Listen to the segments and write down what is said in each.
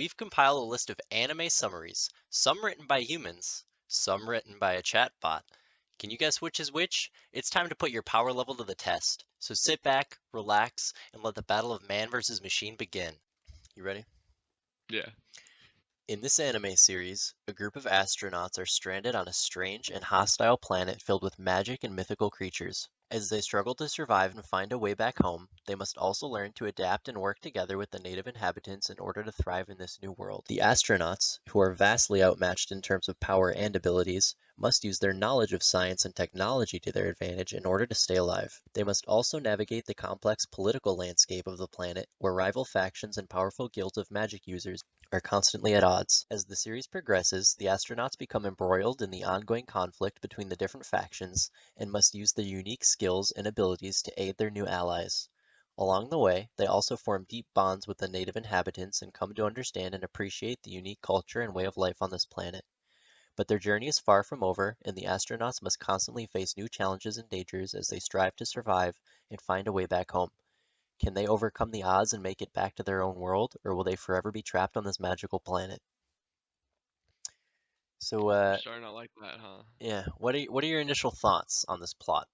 we've compiled a list of anime summaries, some written by humans, some written by a chatbot. Can you guess which is which? It's time to put your power level to the test. So sit back, relax, and let the battle of man versus machine begin. You ready? Yeah. In this anime series, a group of astronauts are stranded on a strange and hostile planet filled with magic and mythical creatures. As they struggle to survive and find a way back home, they must also learn to adapt and work together with the native inhabitants in order to thrive in this new world. The astronauts, who are vastly outmatched in terms of power and abilities, must use their knowledge of science and technology to their advantage in order to stay alive. They must also navigate the complex political landscape of the planet, where rival factions and powerful guilds of magic users are constantly at odds. As the series progresses, the astronauts become embroiled in the ongoing conflict between the different factions and must use their unique skills and abilities to aid their new allies. Along the way, they also form deep bonds with the native inhabitants and come to understand and appreciate the unique culture and way of life on this planet. But their journey is far from over, and the astronauts must constantly face new challenges and dangers as they strive to survive and find a way back home. Can they overcome the odds and make it back to their own world, or will they forever be trapped on this magical planet? So, You're starting out like that, huh? yeah, what are your initial thoughts on this plot?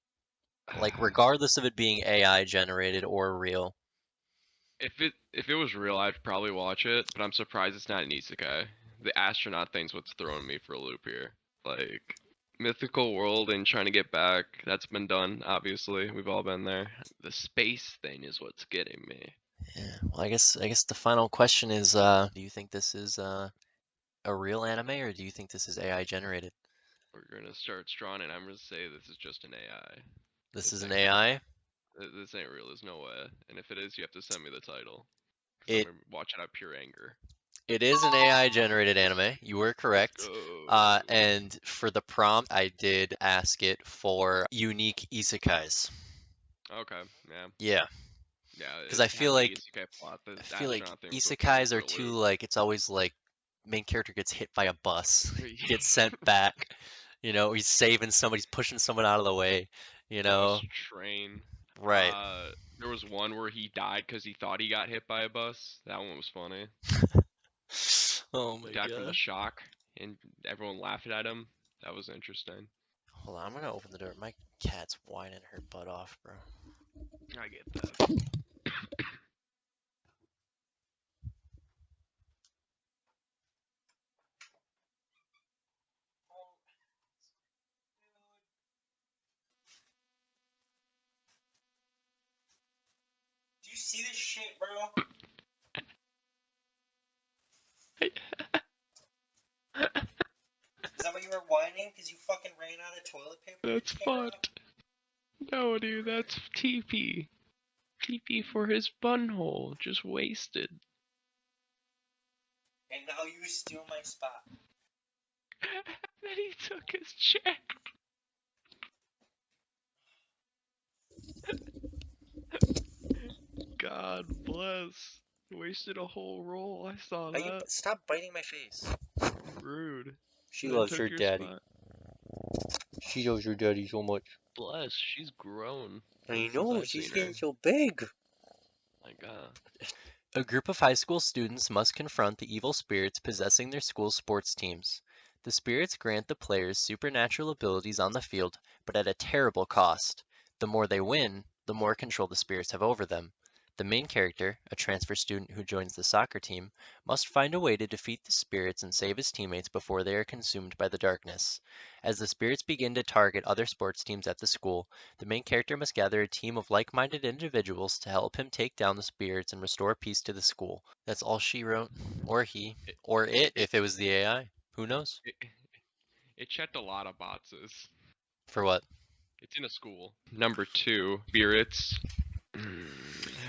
Like, regardless of it being AI generated or real. If it was real, I'd probably watch it, but I'm surprised it's not an isekai. The astronaut thing's what's throwing me for a loop here. Like mythical world and trying to get back, that's been done, obviously. We've all been there. The space thing is what's getting me. Yeah, well, I guess the final question is, do you think this is a real anime, or do you think this is AI generated? We're gonna start strong and I'm gonna say this is just an AI. This This is an ain't real. AI. This ain't real, there's no way. And if it is, you have to send me the title. Because I'm It gonna watch it out of pure anger. it is an AI generated anime. You were Let's correct. go. And for the prompt, I did ask it for unique isekais. Okay, yeah. Yeah, Yeah, because it I feel has the like isekai plot. The I feel like astronaut thing was what threw me isekais are for a too loop. like it's always like main character gets hit by a bus, Yeah. gets sent back. He's saving somebody's pushing someone out of the way. You Bus know, train. right? There was one where he died because he thought he got hit by a bus. That one was funny. Oh He my died from the god. shock, and everyone laughed at him. That was interesting. Hold on, I'm gonna open the door. My cat's whining her butt off, bro. I get that. Do you see this shit, bro? Is that why you were whining? Because you fucking ran out of toilet paper to That's tear fun. up? No, dude, that's TP. TP for his bunhole, just wasted. And now you steal my spot. Then he took his check. God bless. Wasted a whole roll. I saw that. Stop biting my face. Rude. She And then loves took her your daddy. spot. She loves her daddy so much. Bless, she's grown I since know, I've she's seen her. getting so big. Like, A group of high school students must confront the evil spirits possessing their school's sports teams. The spirits grant the players supernatural abilities on the field, but at a terrible cost. The more they win, the more control the spirits have over them. The main character, a transfer student who joins the soccer team, must find a way to defeat the spirits and save his teammates before they are consumed by the darkness. As the spirits begin to target other sports teams at the school, the main character must gather a team of like-minded individuals to help him take down the spirits and restore peace to the school. That's all she wrote. Or he. it, Or it, it, if it was the AI. Who knows? it, it checked a lot of boxes. For what? It's in a school. Number 2, spirits.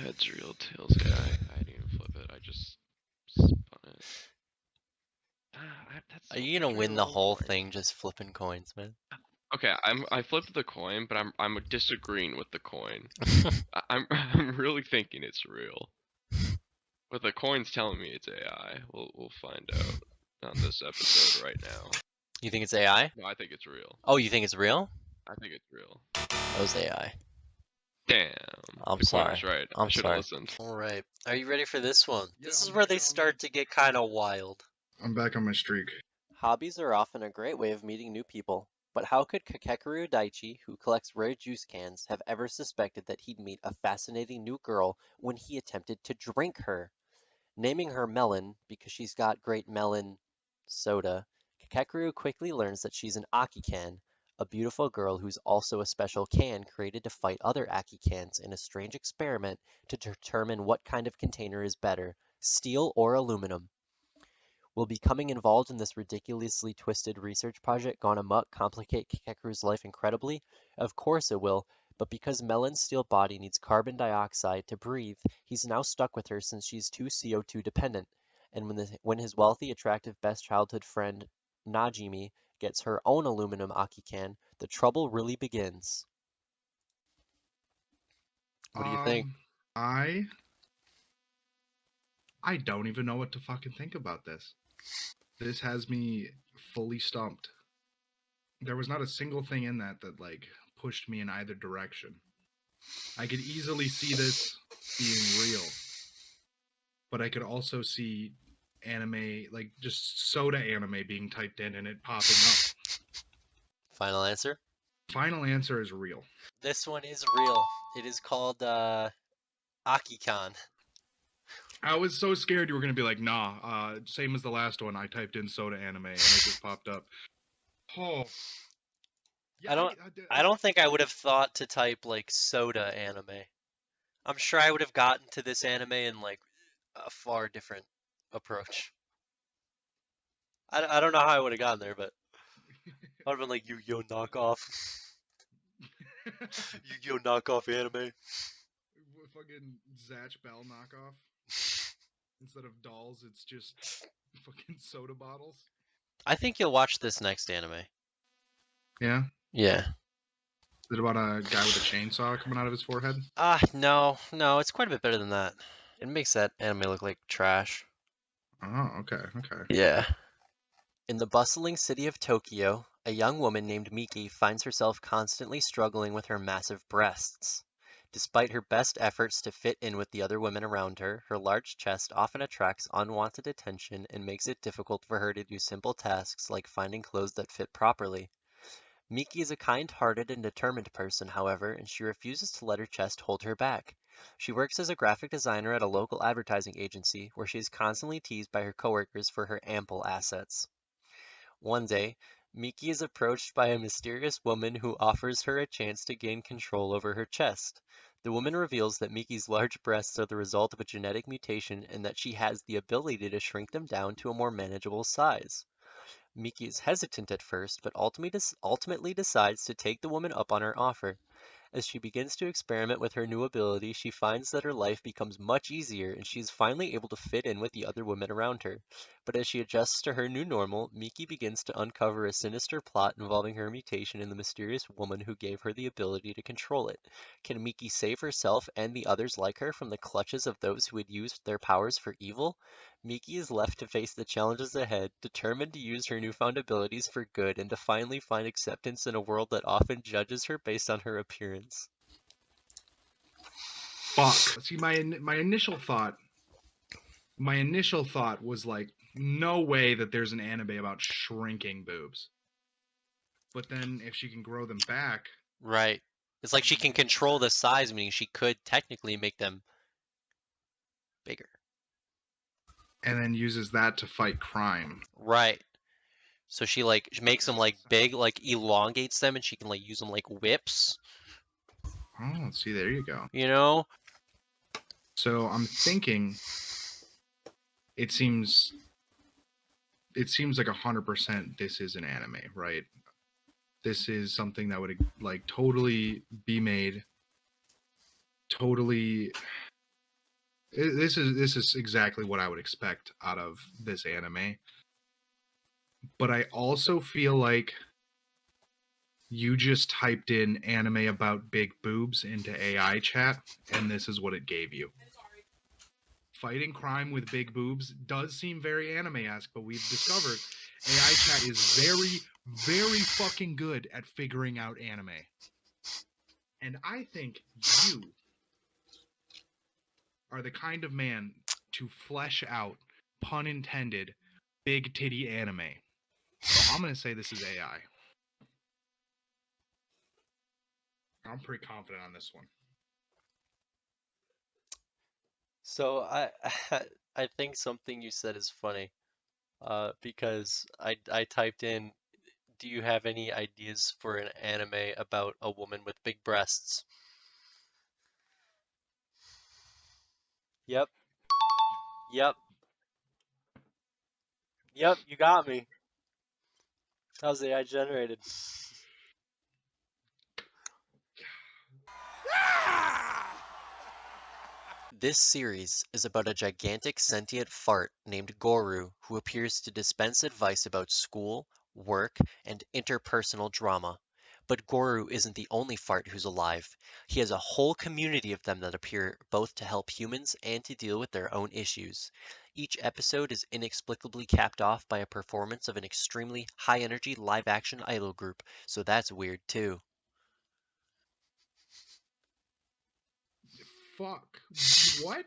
Heads, real tails. Yeah, I didn't even flip it. I just spun it. That's Are so you gonna give me win the the wrong whole coin. thing just flipping coins, man? Okay, I flipped the coin, but I'm disagreeing with the coin. I'm I'm really thinking it's real, but the coin's telling me it's AI. We'll find out on this episode right now. You think it's AI? No, I think it's real. Oh, you think it's real? I think it's real. That was AI. Damn. I'm The coin sorry. was right. I I'm should have sorry. listened. All right. Are you ready for this one? Yeah, This I'm is where back they on. start to get kind of wild. I'm back on my streak. Hobbies are often a great way of meeting new people, but how could Kakeru Daichi, who collects rare juice cans, have ever suspected that he'd meet a fascinating new girl when he attempted to drink her? Naming her Melon because she's got great melon soda, Kakeru quickly learns that she's an Akikan, a beautiful girl who's also a special can created to fight other Akikans in a strange experiment to determine what kind of container is better, steel or aluminum. Will becoming involved in this ridiculously twisted research project gone amok complicate Kakeru's life incredibly? Of course it will, but because Melon's steel body needs carbon dioxide to breathe, he's now stuck with her since she's too CO2 dependent. And when his wealthy, attractive best childhood friend Najimi gets her own aluminum Akikan, the trouble really begins. What do you think? I don't even know what to fucking think about this. This has me fully stumped. There was not a single thing in that like pushed me in either direction. I could easily see this being real, but I could also see anime, like just soda anime being typed in and it popping up. Final answer? Final answer is real. This one is real. It is called Akikan. I was so scared you were gonna be like, nah, same as the last one. I typed in soda anime and it just popped up. Oh, yeah, I don't think I would have thought to type like soda anime. I'm sure I would have gotten to this anime in like a far different approach. I don't know how I would have gotten there, but I would have been like Yu-Gi-Oh knockoff. Yu-Gi-Oh knockoff anime. fucking Zatch Bell knockoff. Instead of dolls, it's just fucking soda bottles. I think you'll watch this next anime. Yeah. Yeah. Is it about a guy with a chainsaw coming out of his forehead? No, it's quite a bit better than that. It makes that anime look like trash. Oh, okay, okay. Yeah. In the bustling city of Tokyo, a young woman named Miki finds herself constantly struggling with her massive breasts. Despite her best efforts to fit in with the other women around her, her large chest often attracts unwanted attention and makes it difficult for her to do simple tasks like finding clothes that fit properly. Miki is a kind-hearted and determined person, however, and she refuses to let her chest hold her back. She works as a graphic designer at a local advertising agency, where she is constantly teased by her coworkers for her ample assets. One day, Miki is approached by a mysterious woman who offers her a chance to gain control over her chest. The woman reveals that Miki's large breasts are the result of a genetic mutation and that she has the ability to shrink them down to a more manageable size. Miki is hesitant at first, but ultimately decides to take the woman up on her offer. As she begins to experiment with her new ability, she finds that her life becomes much easier and she is finally able to fit in with the other women around her. But as she adjusts to her new normal, Miki begins to uncover a sinister plot involving her mutation and the mysterious woman who gave her the ability to control it. Can Miki save herself and the others like her from the clutches of those who had used their powers for evil? Miki is left to face the challenges ahead, determined to use her newfound abilities for good and to finally find acceptance in a world that often judges her based on her appearance. Fuck. See, my initial thought was like, no way that there's an anime about shrinking boobs. But then if she can grow them back, Right. It's like she can control the size, meaning she could technically make them bigger. and then uses that to fight crime. Right. So she makes them like big, like elongates them, and she can like use them like whips. Oh, see, there you go. You know? So I'm thinking it seems like 100% this is an anime, right? This is something that would like totally be made. Totally, this is exactly what I would expect out of this anime. But I also feel like you just typed in anime about big boobs into AI chat, and this is what it gave you. Fighting crime with big boobs does seem very anime-esque, but we've discovered AI chat is very, very fucking good at figuring out anime. And I think you are the kind of man to flesh out, pun intended, big titty anime. So I'm going to say this is AI. I'm pretty confident on this one. So I think something you said is funny, because I typed in, do you have any ideas for an anime about a woman with big breasts? Yep, yep, yep, you got me. How's AI generated? This series is about a gigantic sentient fart named Goru who appears to dispense advice about school, work, and interpersonal drama. But Goru isn't the only fart who's alive. He has a whole community of them that appear both to help humans and to deal with their own issues. Each episode is inexplicably capped off by a performance of an extremely high-energy live-action idol group, so that's weird too. Fuck. What?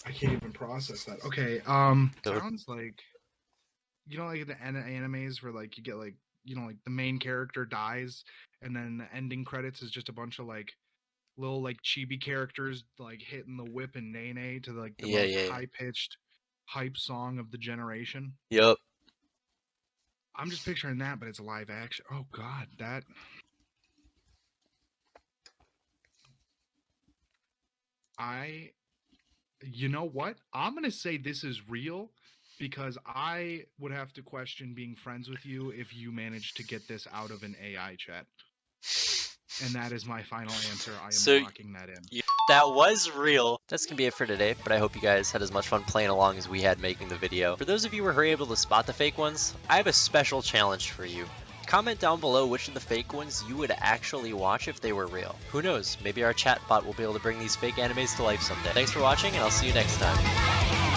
I can't even process that. Okay, sounds like, you know, like the animes where like you get like, you know, like the main character dies and then the ending credits is just a bunch of like little like chibi characters like hitting the whip and nay to like the most Yeah. high-pitched hype song of the generation. Yup. I'm just picturing that, but it's live action. Oh god, that... You know what? I'm going to say this is real because I would have to question being friends with you if you managed to get this out of an AI chat. And that is my final answer. I am locking that in. That was real. That's going to be it for today, but I hope you guys had as much fun playing along as we had making the video. For those of you who were able to spot the fake ones, I have a special challenge for you. Comment down below which of the fake ones you would actually watch if they were real. Who knows, maybe our chat bot will be able to bring these fake animes to life someday. Thanks for watching, and I'll see you next time.